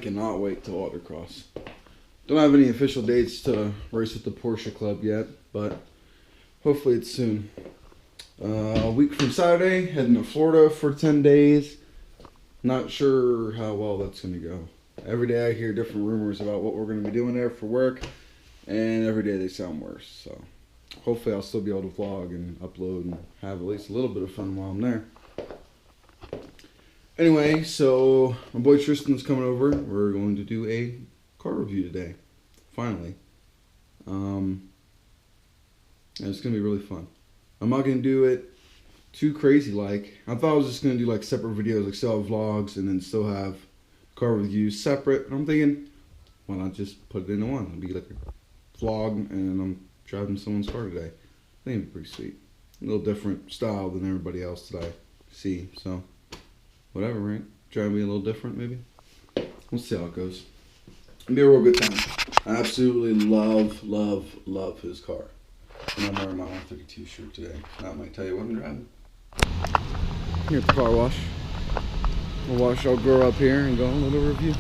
cannot wait till autocross. Don't have any official dates to race with the Porsche Club yet, but hopefully it's soon. A week from Saturday, heading to Florida for 10 days. Not sure how well that's going to go. Every day I hear different rumors about what we're going to be doing there for work, and every day they sound worse. So hopefully I'll still be able to vlog and upload and have at least a little bit of fun while I'm there. Anyway, so my boy Tristan's coming over. We're going to do a car review today, finally. And it's going to be really fun. I'm not going to do it too crazy like. I thought I was just going to do like separate videos, like still have vlogs and then still have car reviews separate. And I'm thinking, why not just put it into one? It'll be like a vlog and I'm driving someone's car today. I think it'd be pretty sweet. A little different style than everybody else that I see, so whatever, right? Try to be a little different, maybe. We'll see how it goes. It'll be a real good time. I absolutely love his car. And I'm wearing my R32 shirt today. That might tell you what I'm driving. Here at the car wash. We'll wash our girl up here and go on a little review.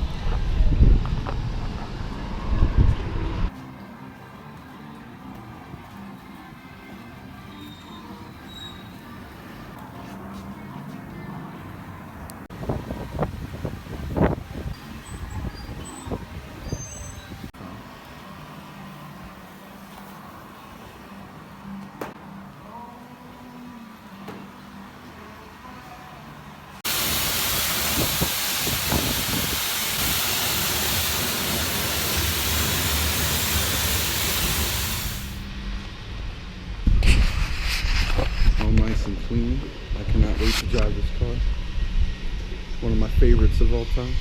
Nice and clean. I cannot wait to drive this car. One of my favorites of all time.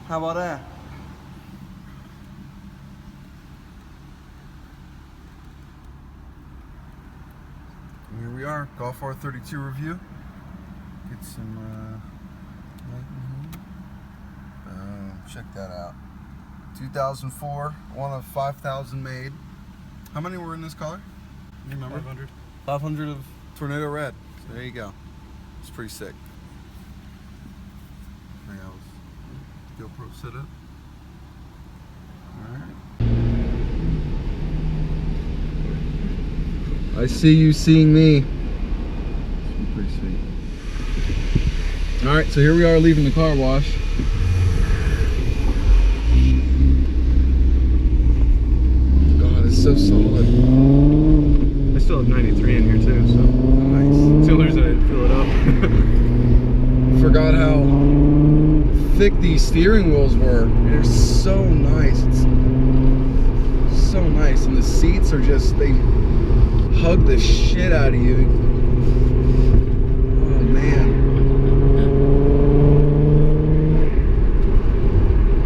How about that? Here we are, Golf R32 review. Get some light in here. Check that out. 2004, one of 5,000 made. How many were in this color? You remember? 500. 500 of Tornado Red. So there you go. It's pretty sick. There goes GoPro set up. Alright. I see you seeing me. It's pretty sweet. Alright, so here we are leaving the car wash. God, it's so solid. I still have 93 in here too, so. Nice. As soon as I fill it up. Forgot how thick these steering wheels were. They're so nice. It's so nice. And the seats are just, they hug the shit out of you. Oh man.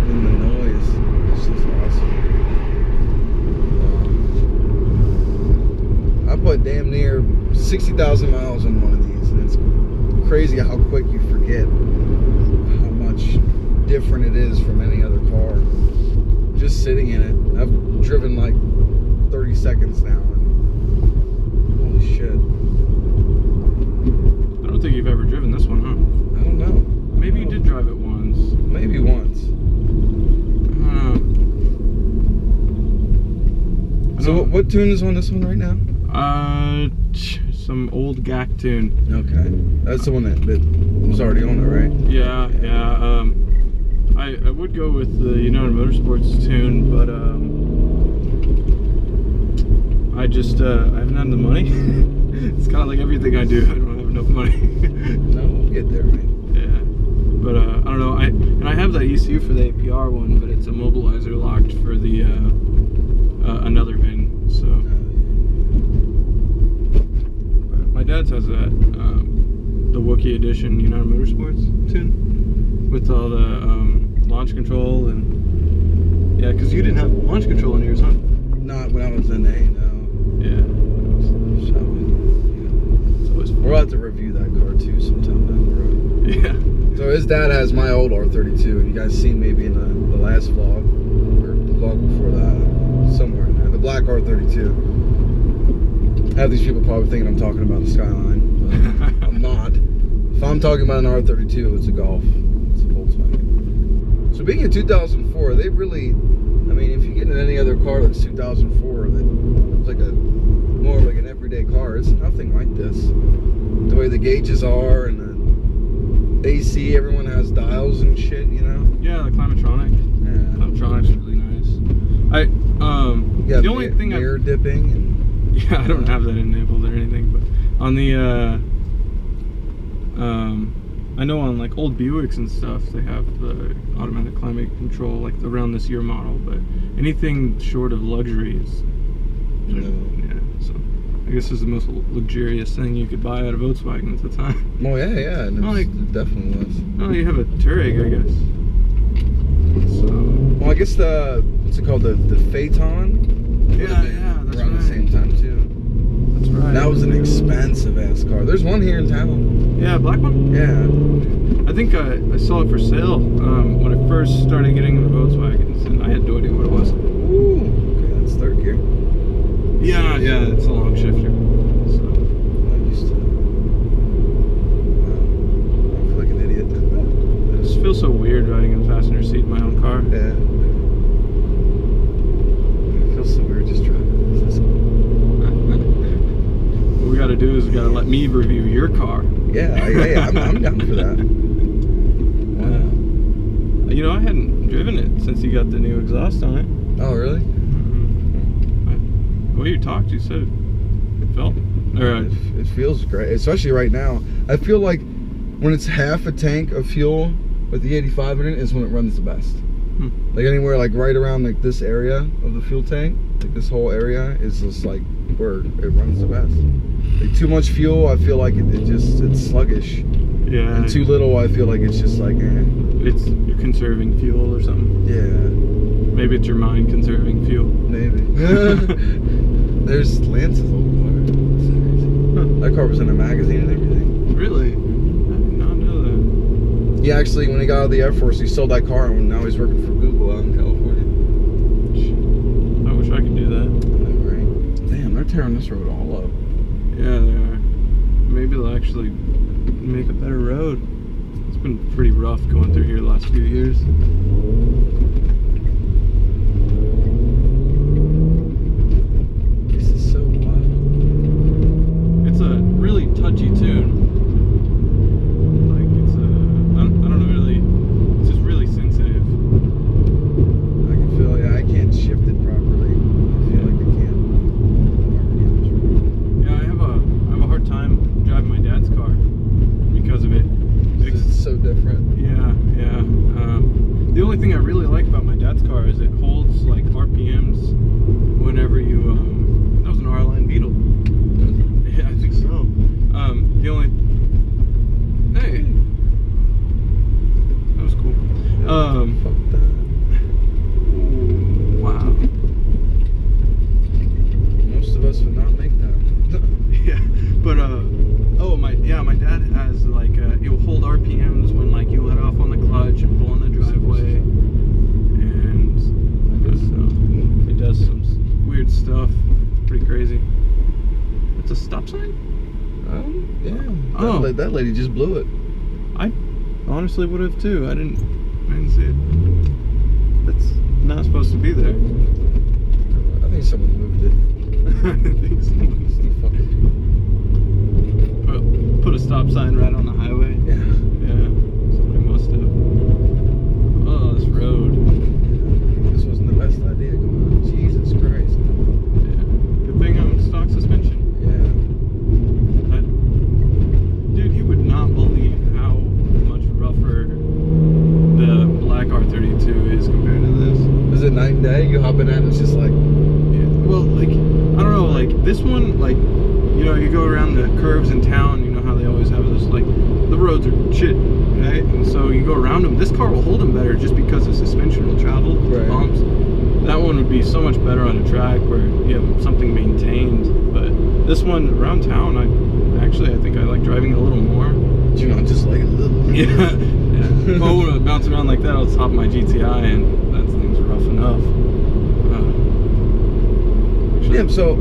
And the noise. It's just awesome. I put damn near 60,000 miles on one of these, and it's crazy how quick you forget how much different it is from any other car. Just sitting in it. I've driven like 30 seconds now. Shit. I don't think you've ever driven this one, huh? I don't know. Maybe you did drive it once. Maybe once. So what tune is on this one right now? Some old GAC tune. Okay. That's the one that was already on there, right? Yeah. I would go with the United Motorsports tune, but I haven't had the money. It's kind of like everything I do. I don't have enough money. No, we'll get there, man. Yeah, but I don't know. I have that ECU for the APR one, but it's a mobilizer locked for the another VIN. So my dad's has that the Wookiee Edition United Motorsports tune with all the launch control and yeah, because you didn't have launch control in yours, huh? Not when I was in A, no. Yeah. We'll have to review that car too sometime down the road. Yeah. So his dad has my old R32, and you guys seen maybe in the last vlog, or the vlog before that, somewhere in there, the black R32. Half these people probably thinking I'm talking about the Skyline, but I'm not. If I'm talking about an R32, it's a Golf. It's a Volkswagen. So being in 2004, they really, I mean, if you get in any other car that's 2004, it's like more like an everyday car. It's nothing like this. The way the gauges are and the AC, everyone has dials and shit, you know? Yeah, the Climatronic. Yeah. Climatronic's really nice. The only thing mirror dipping and yeah, I don't have that enabled or anything, but on the I know on like old Buicks and stuff they have the automatic climate control like around this year model, but anything short of luxury is no. Yeah, so I guess it's the most luxurious thing you could buy out of Volkswagen at the time. Oh yeah, and it definitely was. Oh, you have a Touareg, I guess. So well, I guess what's it called, the Phaeton? Yeah, that's around right. the same time too. That's right. That was an expensive ass car. There's one here in town. Yeah, black one? Yeah. I think I saw it for sale when I first started getting into Volkswagens, and I had no idea what it was. Ooh, okay, that's third gear. Yeah, it's a long shifter. So I'm used to it. I feel like an idiot. I just feel so weird riding in the passenger seat in my own car. Yeah. It feels so weird just driving. What we gotta do is we gotta let me review your car. Yeah, I'm down for that. Wow. You know, I hadn't driven it since you got the new exhaust on it. Oh, really? The way you talked, you said it felt. It feels great, especially right now. I feel like when it's half a tank of fuel with the 85 in it is when it runs the best. Like anywhere like right around like this area of the fuel tank, like this whole area is just like where it runs the best. Like too much fuel, I feel like it's sluggish. Yeah. And too little, I feel like it's just like you're conserving fuel or something. Yeah. Maybe it's your mind conserving fuel. Maybe. There's Lance's old car. That's crazy. That car was in a magazine and everything. Really? I did not know that. Yeah, actually, when he got out of the Air Force, he sold that car, and now he's working for Google out in California. I wish I could do that. Right? Damn, they're tearing this road all up. Yeah, they are. Maybe they'll actually make a better road. It's been pretty rough going through here the last few years. This is so wild. It's a really touchy tune. Like it's I don't know, really. It's just really sensitive. I can feel it. I can't shift it properly. I feel like I can't. Yeah, I have a hard time driving my dad's car because of it. It's so different. Yeah. The only thing I really like about my dad's car is it holds like RPMs whenever you that was an R-Line Beetle. Yeah, I think so. The only hey, that was cool. Fuck that. Wow. Most of us would not make that. Yeah, but my dad has like it will hold RPMs when like you let off on the clutch and pull in the driveway, and it does some weird stuff. Pretty crazy. It's a stop sign. Yeah. Oh. That lady just blew it. I honestly would have too. I didn't see it. That's not supposed to be there. I think someone moved it. I think someone's put a stop sign right on the highway. Yeah. Yeah. Somebody must have. Oh, this road. This wasn't the best idea going on. Jesus Christ. Yeah. Good thing I'm stock suspension. Yeah. Dude, you would not believe how much rougher the black R32 is compared to this. Is it night and day? You hop in that and it's just like... Yeah. Well, like, I don't know, like, this one, like, you know, you go around the curves in town, you know how they always have this, like, the roads are shit, right? And so you go around them. This car will hold them better just because the suspension will travel with the bumps. That one would be so much better on a track where you have something maintained. But this one around town, I think I like driving a little more. You know, just like a little... Yeah. Oh, bouncing around like that on top of my GTI, and that thing's rough enough. Damn, so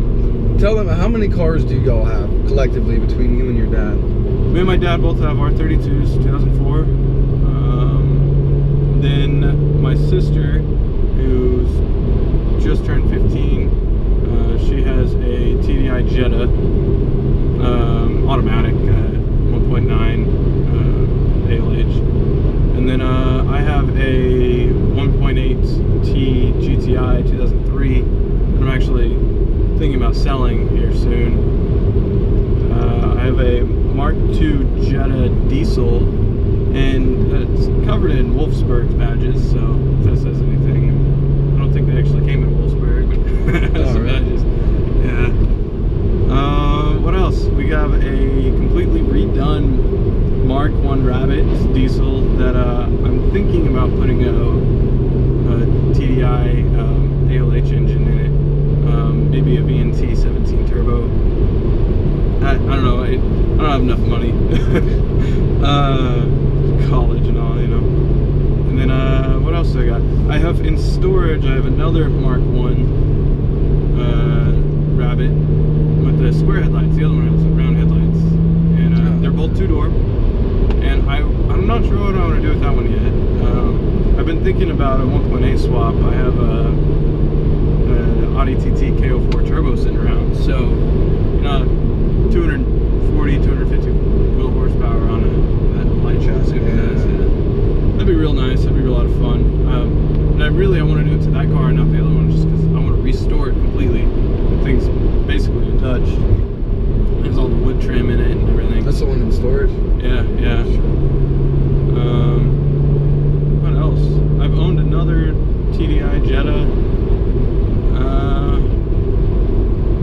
tell them, how many cars do y'all have collectively between you and your dad? Me and my dad both have R32s, 2004. Then my sister, who's just turned 15, she has a TDI Jetta, automatic, 1.9 ALH. And then I have a 1.8T GTI 2003 that I'm actually thinking about selling here soon. I have a Mark II Jetta diesel, and it's covered in Wolfsburg badges, so if that says anything. I don't think they actually came in Wolfsburg, but it has some badges. Yeah. What else? We have a completely redone Mark I Rabbit diesel that I'm thinking about putting a TDI ALH engine in it. Maybe a VNT 17 turbo. I don't know. I don't have enough money. College and all, you know. And then what else do I got? I have in storage. I have another Mark I Rabbit with the square headlights. The other one has the round headlights, and they're both 2-door. And I'm not sure what I want to do with that one yet. I've been thinking about a 1.8 swap. I have a Audi TT K04 turbo sitting around, so you know, 240, 250 wheel horsepower on that light chassis. That'd be real nice. That'd be a lot of fun. And I want to do it to that car and not the other one, just because I want to restore it completely. The thing's basically untouched. There's all the wood trim in it and everything. That's the one in storage? Yeah, yeah. What else? I've owned another TDI Jetta.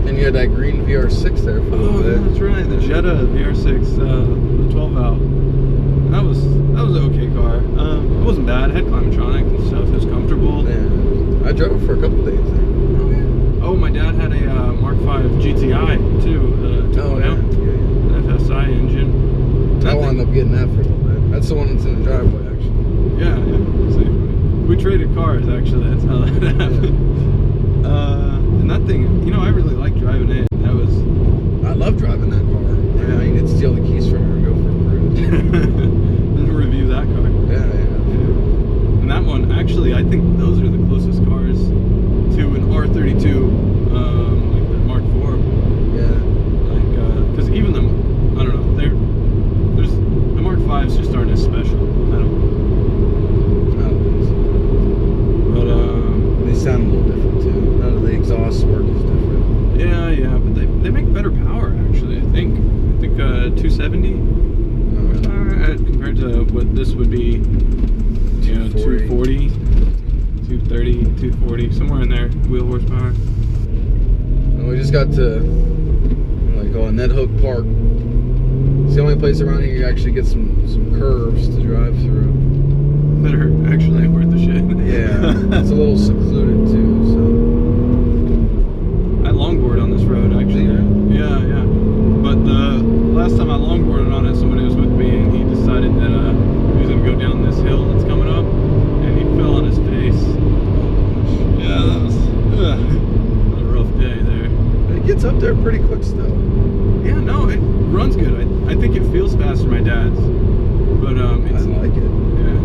And you had that green VR6 there for a little bit. That's right, the Jetta VR6, the 12 valve. That was an okay car. It wasn't bad. It had Climatronic and stuff. It was comfortable. Yeah. I drove it for a couple days there. Oh, my dad had a Mark V GTI too. The FSI engine. I wound up getting that for a little bit. That's the one that's in the driveway, actually. Yeah, yeah. See, we traded cars, actually. That's how that happened. And that thing, you know, I really like driving it. I love driving that car. Yeah. I mean, steal the keys from her and go for a cruise. And review that car. Yeah. And that one, actually, I think those are the closest cars to an R32, like the Mark IV. Yeah. Like, because even the, I don't know, the Mark V's just aren't as special. I don't think so. But they sound a little different too. The exhaust work is different. Yeah, but they make better power, actually. I think 270 horsepower compared to what this would be, you know, 240, 230, 240, somewhere in there, wheel horsepower. And we just got to Ned Hook Park. It's the only place around here you actually get some curves to drive through. That are actually worth the shit. Yeah, it's a little secluded too, so. I longboard on this road, actually. Yeah. But the last time I longboarded on it, somebody was with me, and he decided that he was going to go down this hill that's coming up, and he fell on his face. Yeah, that was a rough day there. It gets up there pretty quick still. Yeah, no, it runs good. I think it feels faster than my dad's, but I like it. Yeah,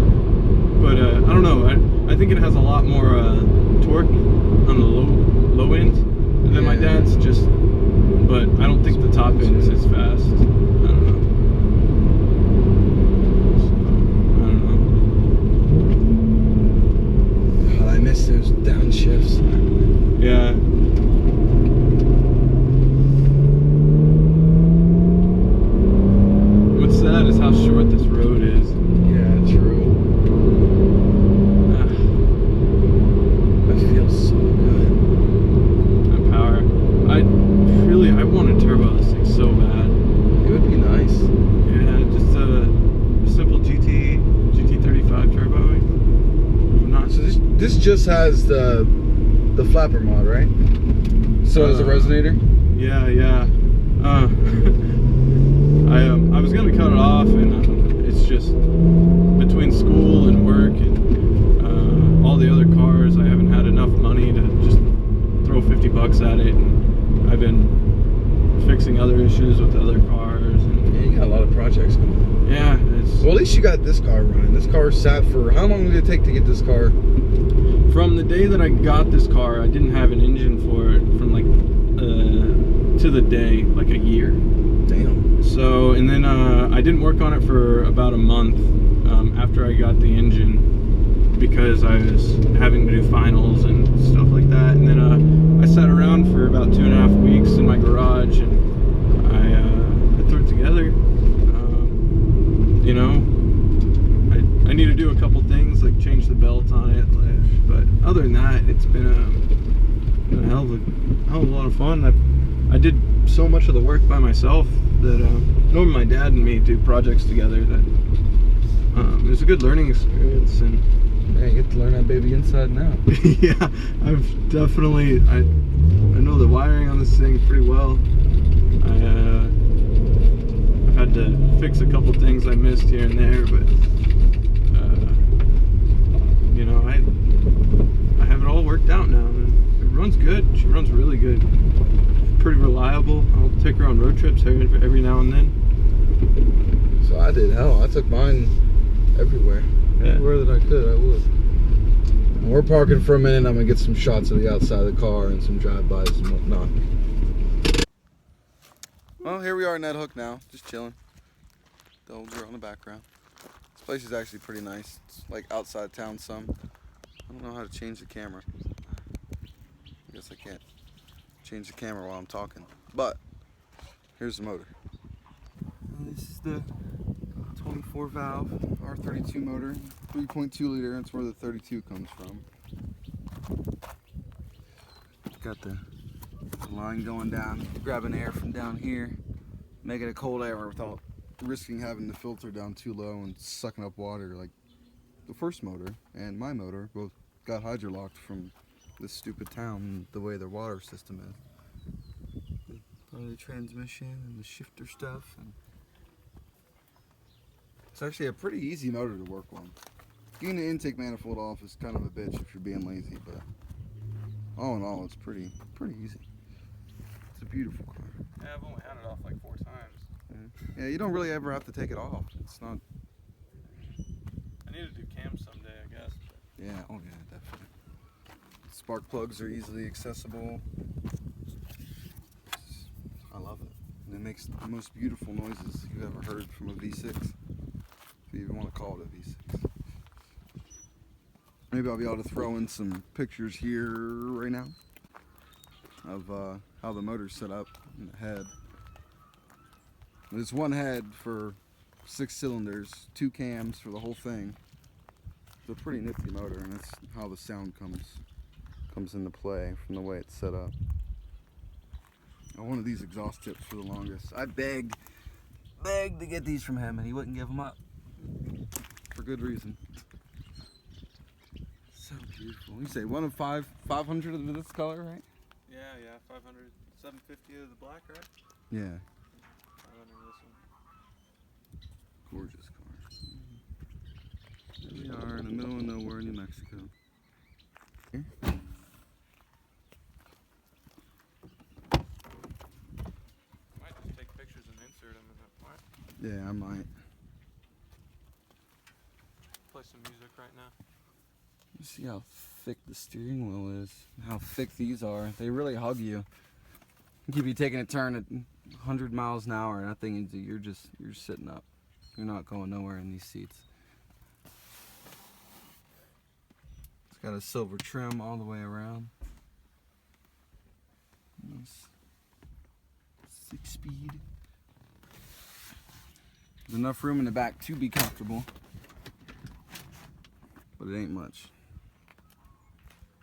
but I don't know. I think it has a lot more torque on the low end than my dad's. Just, but I don't think the top end is as fast. I don't know. God, I miss those downshifts. Yeah. What's sad is how short this road is. Yeah, true. That feels so good. That power. I want to turbo this thing so bad. It would be nice. Yeah, just a simple GT35 turbo. So this just has the flapper mod, right? So is the resonator? Yeah. I was gonna cut it off, and it's just between school and work and all the other cars, I haven't had enough money to just throw $50 at it. And I've been fixing other issues with other cars. And Yeah, you got a lot of projects going. yeah, it's Well, at least you got this car running. This car sat for, how long did it take to get this car? from the day that I got this car, I didn't have an engine for it from like to the day, like a year. Damn. So, and then I didn't work on it for about a month after I got the engine, because I was having to do finals and stuff like that. And then I sat around for about 2.5 weeks in my garage, and I threw it together. You know, I need to do a couple things, like change the belt on it, but other than that, it's been a hell of a lot of fun. I did so much of the work by myself that normally my dad and me do projects together. That it was a good learning experience, and Yeah, you get to learn that baby inside and out. yeah, I've definitely I know the wiring on this thing pretty well. I've had to fix a couple things I missed here and there, but you know, I have it all worked out now, and it runs good. She runs really good, pretty reliable. I'll take her on road trips every now and then. So I did, hell, I took mine everywhere. Yeah. Everywhere that I could, I would. And we're parking for a minute. I'm gonna get some shots of the outside of the car and some drive-bys and whatnot. Well, here we are in that hook now, just chilling. The old girl in the background. This place is actually pretty nice. It's like outside town some. I don't know how to change the camera. I guess I can't change the camera while I'm talking. But here's the motor. This is the 24 valve R32 motor, 3.2 liter. That's where the 32 comes from. Got the line going down, grabbing air from down here, making it cold air without risking having the filter down too low and sucking up water like the first motor and my motor both got hydrolocked from this stupid town, the way their water system is. The transmission and the shifter stuff. And it's actually a pretty easy motor to work on. Getting the intake manifold off is kind of a bitch if you're being lazy, but all in all, it's pretty easy. It's a beautiful car. Yeah, I've only had it off like 4 times. Yeah, you don't really ever have to take it off. It's not. I need to do cams someday, I guess. Yeah, oh yeah, definitely. Spark plugs are easily accessible. I love it. And it makes the most beautiful noises you've ever heard from a V6. If you even want to call it a V6. Maybe I'll be able to throw in some pictures here right now of how the motor's set up in the head. It's one head for 6 cylinders, 2 cams for the whole thing. It's a pretty nifty motor, and that's how the sound comes into play from the way it's set up. I wanted these exhaust tips for the longest. I begged to get these from him, and he wouldn't give them up. For good reason. So beautiful. You say 1 of 500 of this color, right? Yeah, 500, 750 of the black, right? Yeah. 500 of this one. Gorgeous car. Here we are in the middle of nowhere, New Mexico. Here. Might just take pictures and insert them in that part. Yeah, I might. Play some music right now. Let's see how thick the steering wheel is. How thick these are. They really hug you. You could be taking a turn at 100 miles an hour, and that thing is you're sitting up. You're not going nowhere in these seats. It's got a silver trim all the way around. Nice 6-speed. There's enough room in the back to be comfortable, but it ain't much.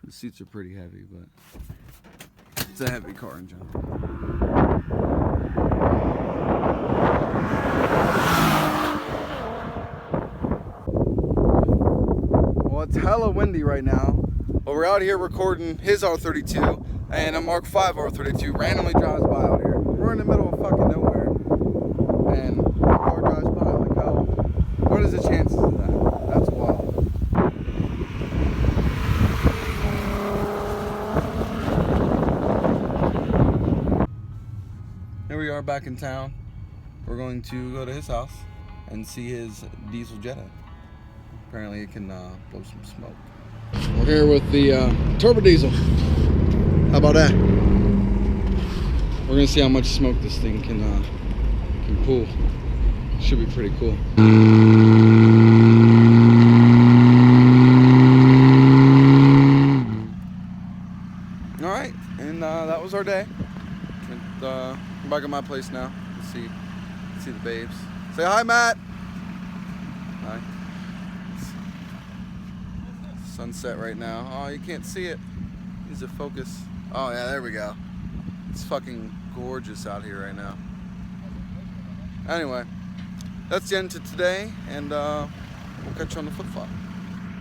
The seats are pretty heavy, but it's a heavy car in general. Well, it's hella windy right now, but we're out here recording his R32, and a Mark V R32 randomly drives by out here. We're in the middle of fucking nowhere, and the car drives by like how What is the chances of that? That's wild. Here we are back in town. We're going to go to his house and see his diesel Jetta. Apparently it can blow some smoke. We're here with the turbo diesel. How about that? We're gonna see how much smoke this thing can pull. Should be pretty cool. All right, and that was our day. And, I'm back at my place now to see the babes. Say hi, Matt. Hi. Sunset right now. Oh, you can't see it. Needs to focus. Oh yeah, there we go. It's fucking gorgeous out here right now. Anyway, that's the end to today, and we'll catch you on the flip-flop.